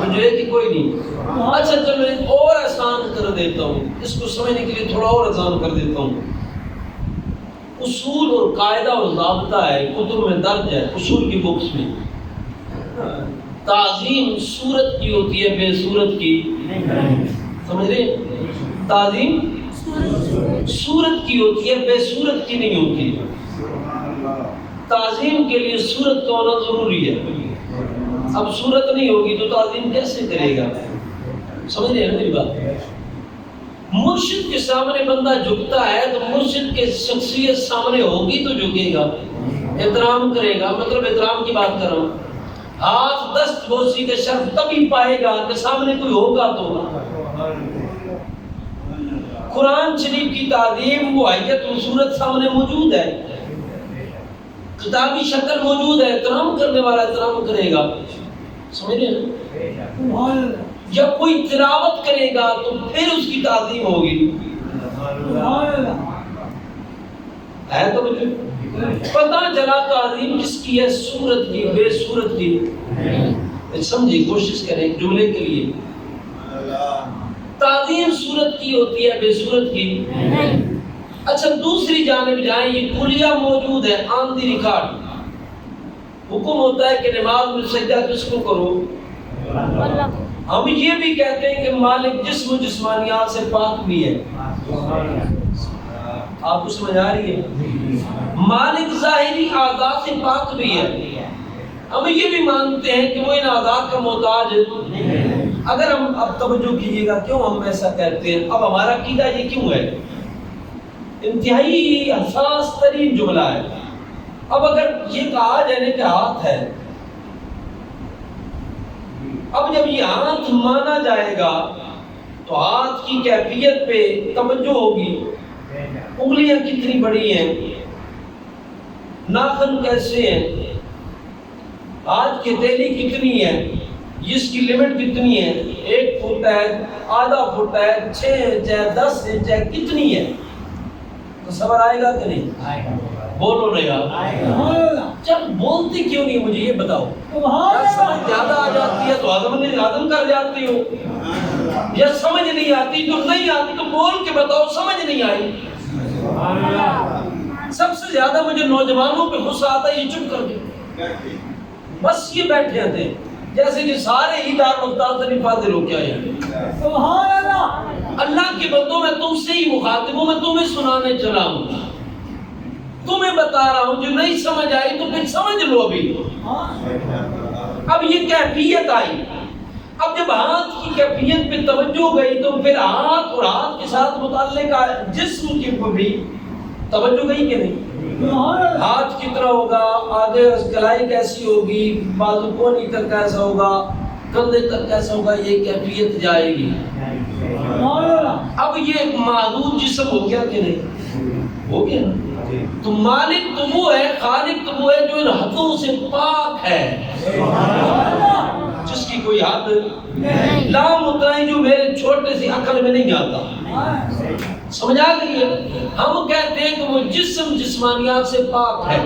مجھے کہ کوئی نہیں۔ اچھا چلو اور آسان کر دیتا ہوں، اس کو سمجھنے کے لیے تھوڑا اور آسان کر دیتا ہوں۔ اصول اور قاعدہ اور ضابطہ ہے، کتب میں درج ہے، اصول کی بکس میں۔ تعظیم صورت کی ہوتی ہے، بے صورت کی، سمجھ رہے؟ تعظیم صورت کی ہوتی ہے، بے صورت کی نہیں ہوتی۔ تعظیم کے لیے صورت کا ہونا ضروری ہے۔ اب صورت نہیں ہوگی تو تعظیم کیسے کرے گا؟ سمجھ رہے ہیں نا میری بات؟ مرشد کے سامنے بندہ جھکتا ہے تو مرشد کے شخصیت سامنے ہوگی تو جھکے گا، احترام کرے گا۔ مطلب احترام کی بات کر رہا ہوں، ہاتھ دست بوسی کا شرف تبھی پائے گا کہ سامنے کوئی ہوگا تو۔ قرآن شریف کی تعظیم وہ حیت و صورت سامنے موجود ہے، کتابی شکل موجود ہے، احترام کرنے والا احترام کرے گا، سمجھ رہے ہیں؟ جب کوئی تلاوت کرے گا تو پھر اس کی تعظیم ہوگی۔ ہے تو مجھے پتہ چلا تعظیم کس کی ہے؟ صورت کی، بے صورت کی۔ سمجھے، کوشش کریں ایک جملے کے لیے۔ تعظیم صورت کی ہوتی ہے، بے صورت کی۔ اچھا دوسری جانب جائیں، یہ کلیہ موجود ہے، آن دی ریکارڈ۔ حکم ہوتا ہے کہ نماز میں سجدہ کس کو کرو؟ ہم یہ بھی کہتے ہیں کہ مالک جسم و جسمانیات سے پاک بھی ہے۔ آپ کو سمجھ آ رہی ہے؟ مالک ظاہری اعضاء سے پاک بھی ہے۔ ہم یہ بھی مانتے ہیں کہ وہ ان اعضاء کا محتاج ہے۔ اگر ہم اب توجہ کیجیے گا کیوں ہم ایسا کہتے ہیں، اب ہمارا عقیدہ یہ کیوں ہے؟ انتہائی حساس ترین جملہ ہے۔ اب اگر یہ کہا جائے کہ ہاتھ ہے، اب جب یہ ہاتھ مانا جائے گا تو ہاتھ کی کیفیت پہ توجہ ہوگی، انگلیاں کتنی بڑی ہیں، ناخن کیسے ہیں، ہاتھ کی ہتھیلی کتنی ہے، اس کی لمٹ کتنی ہے؟ 1 فٹ ہے، آدھا فٹ ہے، 6 انچ ہے، 10 انچ ہے، کتنی ہے؟ تو صبر آئے گا کہ نہیں؟ بولو نا یار، جب بولتی کیوں نہیں مجھے یہ بتاؤ؟ سمجھ زیادہ آ جاتی ہے تو ہضم کر جاتی ہو، یا سمجھ نہیں آتی تو نہیں آتی تو بول کے بتاؤ سمجھ نہیں آئی۔ سب سے زیادہ مجھے نوجوانوں پہ غصہ آتا ہے، یہ چپ کر کے بس یہ بیٹھے تھے جیسے کہ سارے ہی دارالفتہ سے فاضل ہو کے آئے ہیں۔ سبحان اللہ، اللہ کے بندوں میں تم سے ہی مخاطب ہوں، میں تمہیں سنانے چلا ہوں، تمہیں بتا رہا ہوں، جو نہیں سمجھ آئی تو پھر سمجھ لو۔ اب یہ کیفیت آئی، اب جب ہاتھ کی کیفیت پہ توجہ گئی تو پھر ہاتھ اور ہاتھ کے ساتھ متعلق جسم کی بھی توجہ گئی کہ نہیں؟ ہاتھ کتنا ہوگا، آگے کلائی کیسی ہوگی، بازو کونی تک کیسا ہوگا، کندھے تک کیسا ہوگا، یہ کیفیت جائے گی۔ اب یہ ایک محدود جسم ہو گیا کہ نہیں؟ ہو گیا نا؟ تو مالک تو وہ ہے، خالق تو وہ ہے جو ان حدوں سے پاک ہے، جس کی کوئی حد لا متعین، جو میرے چھوٹے سی عقل میں نہیں آتا۔ سمجھ آ گئی ہے؟ ہم کہتے ہیں کہ وہ جسم جسمانیات سے پاک ہے،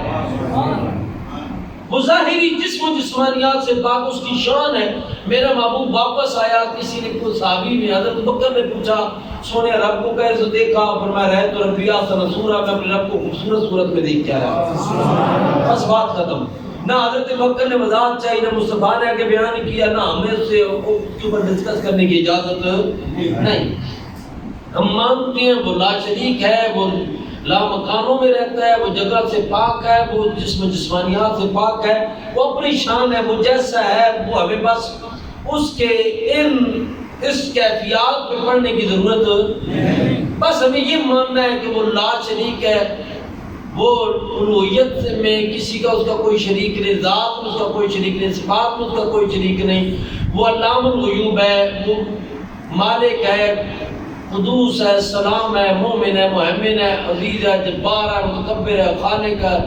وہ ظاہری جسم جسمانیات سے پاک، اس کی شان ہے۔ میرا محبوب واپس آیا، کسی نے کوئی صحابی نے حضرت بکر نے پوچھا سونے رب کو کیسے دیکھا؟ فرمایا رہے تو ربی آسن سورہ، میں اپنے رب کو خوبصورت صورت میں دیکھ کے آیا، بس بات ختم۔ نہ حضرت بکر نے وضاحت چاہیے، نہ مصطفیٰ نے آگے بیان کیا، نہ ہمیں اس سے اوپر ڈسکس کرنے کی اجازت نہیں۔ ہم مانتے ہیں وہ لا شریک ہے، وہ لا مکانوں میں رہتا ہے، وہ جگہ سے پاک ہے، وہ جسم جسمانیات سے پاک ہے، وہ اپنی شان ہے، وہ جیسا ہے، وہ ہمیں بس اس کے اس کیفیات پہ پڑھنے کی ضرورت نہیں، بس ہمیں یہ ماننا ہے کہ وہ لا شریک ہے، وہ الوہیت میں کسی کا اس کا کوئی شریک نہیں، ذات میں اس کا کوئی شریک نہیں، صفات میں اس کا کوئی شریک نہیں، وہ علام الغیوب ہے، وہ مالک ہے، قدوس ہے، سلام ہے، مومن ہے، محمن ہے، عزیز ہے، جبار ہے، متکبر ہے، خالق ہے،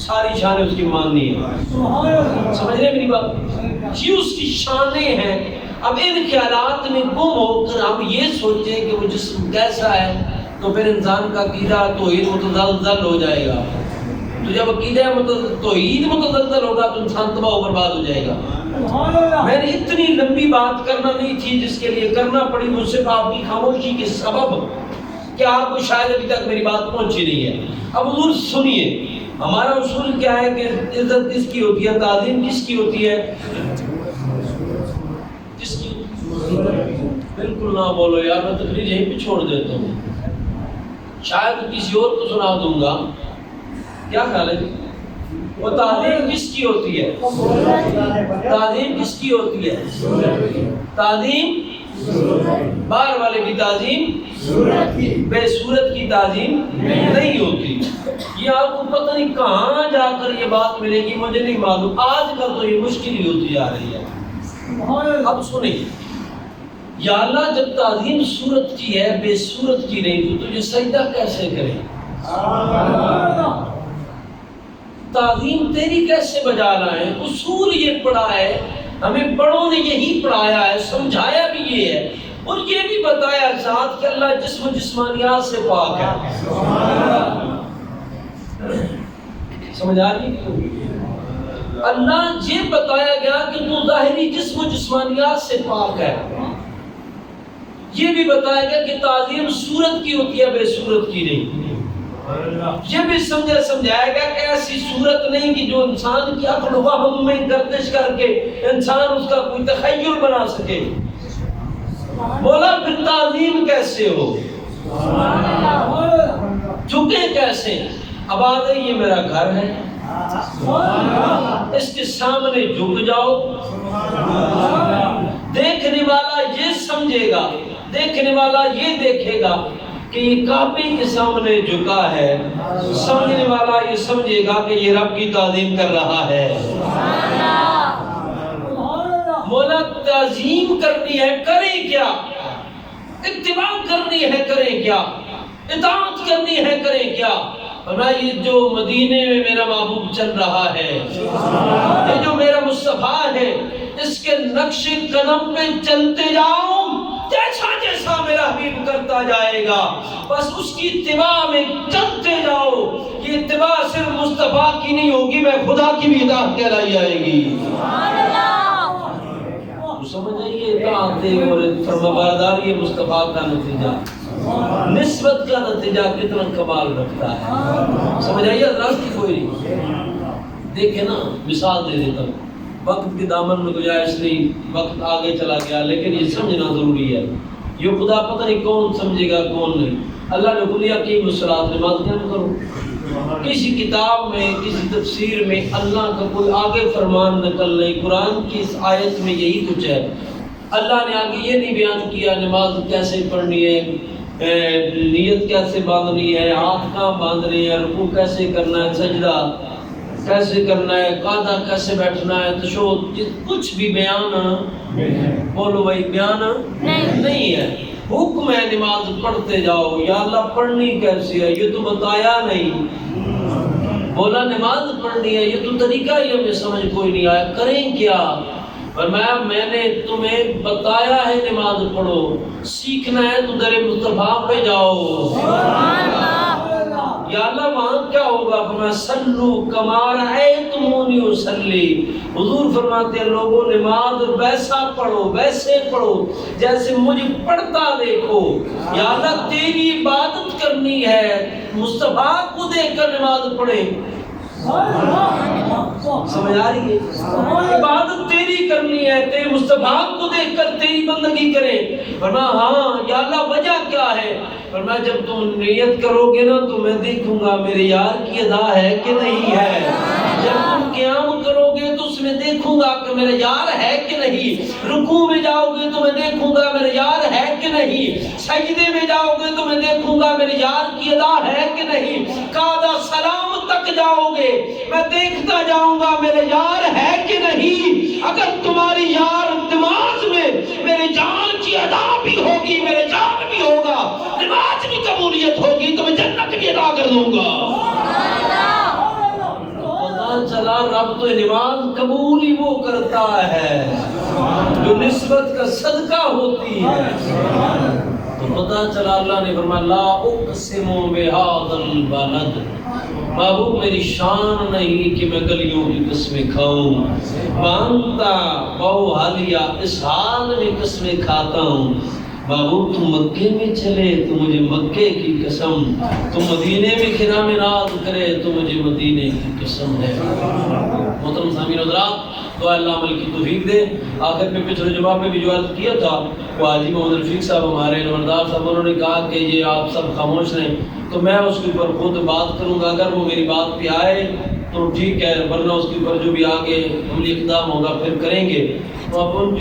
ساری شانیں اس کی ماننی ہیں۔ سمجھ رہے میری بات؟ یہ اس کی شانیں ہیں۔ اب ان خیالات میں گم ہو کر ہم یہ سوچیں کہ وہ جسم کیسا ہے تو پھر انسان کا عقیدہ توحید متزلزل ہو جائے گا۔ تو جب عقیدہ توحید متزلزل ہوگا تو انسان تباہ و برباد ہو جائے گا۔ میں نے اتنی لمبی بات کرنا نہیں تھی، جس کے لیے کرنا پڑی وہ صرف آپ کی خاموشی کے سبب کہ آپ کو شاید ابھی تک میری بات پہنچی نہیں ہے۔ اب حضور سنیے، ہمارا اصول کیا ہے کہ عزت کس کی ہوتی ہے، تعظیم کس کی ہوتی ہے؟ کس کی؟ بالکل نہ بولو یار، میں تقریر یہیں پہ چھوڑ دیتا ہوں، شاید کسی اور کو سنا دوں گا۔ کیا خیال ہے؟ وہ تعظیم کس کی ہوتی ہے؟ تعظیم کس کی ہوتی ہے؟ تعظیم باہر والے کی تعظیم، بے صورت کی تعظیم نہیں ہوتی۔ یہ آپ کو پتہ نہیں کہاں جا کر یہ بات ملے گی، مجھے نہیں معلوم، آج کل تو یہ مشکل ہی ہوتی جا رہی ہے۔ اب سنیں، یا اللہ جب تعظیم صورت کی ہے بے صورت کی نہیں تو تجھے سجدہ کیسے کرے؟ تعظیم تیری کیسے بجا لائیں؟ اصول یہ پڑھا ہے ہمیں، بڑوں نے یہی پڑھایا ہے، سمجھایا بھی یہ ہے، اور یہ بھی بتایا ساتھ کہ اللہ جسم جسمانیات سے پاک ہے۔ سمجھ آ رہی؟ اللہ یہ بتایا گیا کہ تو ظاہری جسم و جسمانیات سے پاک ہے، یہ بھی بتایا گیا کہ تعظیم صورت کی ہوتی ہے بے صورت کی نہیں، یہ بھی سمجھایا گیا کہ ایسی صورت نہیں کہ جو انسان کی عقل وہم میں گردش کر کے انسان اس کا کوئی تخیل بنا سکے۔ بولا پھر تعظیم کیسے ہو، جھکے کیسے؟ اب آ گئی یہ میرا گھر ہے، اس کے سامنے جھک جاؤ، دیکھنے والا یہ سمجھے گا، دیکھنے والا یہ دیکھے گا کہ یہ کعبے کے سامنے جھکا ہے، سمجھنے والا یہ سمجھے گا کہ یہ رب کی تعظیم کر رہا ہے۔ مولا تعظیم کرنی ہے، کریں کیا؟ اتباع کرنی ہے، کریں کیا؟ اطاعت کرنی ہے، کریں کیا؟ فرمایا یہ جو مدینے میں میرا محبوب چل رہا ہے، یہ جو میرا مصطفیٰ ہے، اس کے نقش قدم پہ چلتے جاؤ، جیسا جیسا میرا حبیب کرتا جائے گا بس اس کی اتباع میں چلتے جاؤ۔ یہ اتباع صرف مصطفیٰ کی نہیں ہوگی، میں خدا کی بھی اطاعت کہلائی جائے گی۔ سمجھ آئیے، اطاعت اور فرمانبرداری مصطفیٰ کا نتیجہ، نسبت کا نتیجہ کتنا کمال رکھتا ہے۔ سمجھ آئیے حضرات کی کوئی نہیں؟ دیکھیں نا، مثال دے دیتا ہوں، وقت کے دامن میں گنجائش نہیں، وقت آگے چلا گیا، لیکن یہ سمجھنا ضروری ہے، یہ خدا پتہ نہیں کون سمجھے گا کون نہیں۔ اللہ نے کھلیا کی مسلات نماز قائم کرو، کسی کتاب میں کسی تفسیر میں اللہ کا کوئی آگے فرمان نقل نہیں۔ قرآن کی اس آیت میں یہی کچھ ہے، اللہ نے آگے یہ نہیں بیان کیا نماز کیسے پڑھنی ہے، نیت کیسے باندھنی ہے، ہاتھ کہاں باندھنے ہیں، رکوع کیسے کرنا ہے، سجدہ کیسے کرنا ہے، قعدہ کیسے بیٹھنا ہے، تشہد، کچھ بھی بیان، بولو بھائی، بیان نہیں ہے۔ حکم ہے نماز پڑھتے جاؤ، یا اللہ پڑھنی کیسی ہے یہ تو بتایا نہیں، بولا نماز پڑھنی ہے، یہ تو طریقہ ہی ہمیں سمجھ کوئی نہیں آیا، کریں کیا؟ فرمایا میں نے تمہیں بتایا ہے نماز پڑھو، سیکھنا ہے تو در مصطفیٰ پہ جاؤ۔ یا اللہ وہاں کیا ہوگا؟ فرمایا سلو کما رأیتمونی اصلی، حضور فرماتے ہیں لوگوں نماز ویسا پڑھو، ویسے پڑھو جیسے مجھے پڑھتا دیکھو۔ یا اللہ تیری عبادت کرنی ہے، مصطفیٰ کو دیکھ کر نماز پڑھے، سمجھ آ رہی ہے؟ عبادت تیری کرنی ہے، تیرے مصطفیٰ کو دیکھ کر تیری بندگی کرے۔ فرمایا ہاں یا اللہ وجہ کیا ہے؟ فرمایا جب تم نیت کرو گے نا تو میں دیکھوں گا میرے یار کی ادا ہے کہ نہیں ہے، جب تم قیام کرو گے تو اس میں دیکھوں گا کہ میرا یار ہے کہ نہیں، رکوع میں جاؤ گے تو میں دیکھوں گا میرا یار ہے کہ نہیں، سجدے میں جاؤ گے تو میں دیکھوں گا میرے یار کی ادا ہے کہ نہیں، قعدہ سلام تک جاؤ گے میں دیکھتا جاؤں گا میرے یار ہے کہ نہیں۔ اگر تمہاری یار نماز میں میرے جان کی ادا بھی ہوگی، میرے جان بھی ہوگا، نماز بھی قبولیت ہوگی تو میں جنت بھی ادا کر دوں گا۔ پتہ چلا رب تو نماز قبول ہی وہ کرتا ہے جو نسبت کا صدقہ ہوتی ہے۔ تو پتہ چلا اللہ نے فرمایا لا اقسم بہذا البلد، محبوب میری شان نہیں کہ میں گلیوں کی قسمیں کھاؤں، وانتا بہو حالیہ، اس حال میں قسمیں کھاتا ہوں۔ محبوب تم مکے میں چلے تو مجھے مکے کی قسم، تم مدینے میں خرام راز کرے تو مجھے مدینے کی قسم ہے۔ محترم سامعین حضرات، تو اللہ عمل کی توفیق دے۔ آخر پہ پچھلے جمعہ پہ بھی جو عرض کیا تھا وہ حاجی محمد رفیق صاحب ہمارے نمبردار صاحب، انہوں نے کہا کہ یہ آپ سب خاموش رہیں تو میں اس کے اوپر خود بات کروں گا، اگر وہ میری بات پہ آئے تو ٹھیک ہے، ورنہ اس کے اوپر جو بھی آگے عملی اقدام ہوگا پھر کریں گے۔ تو اب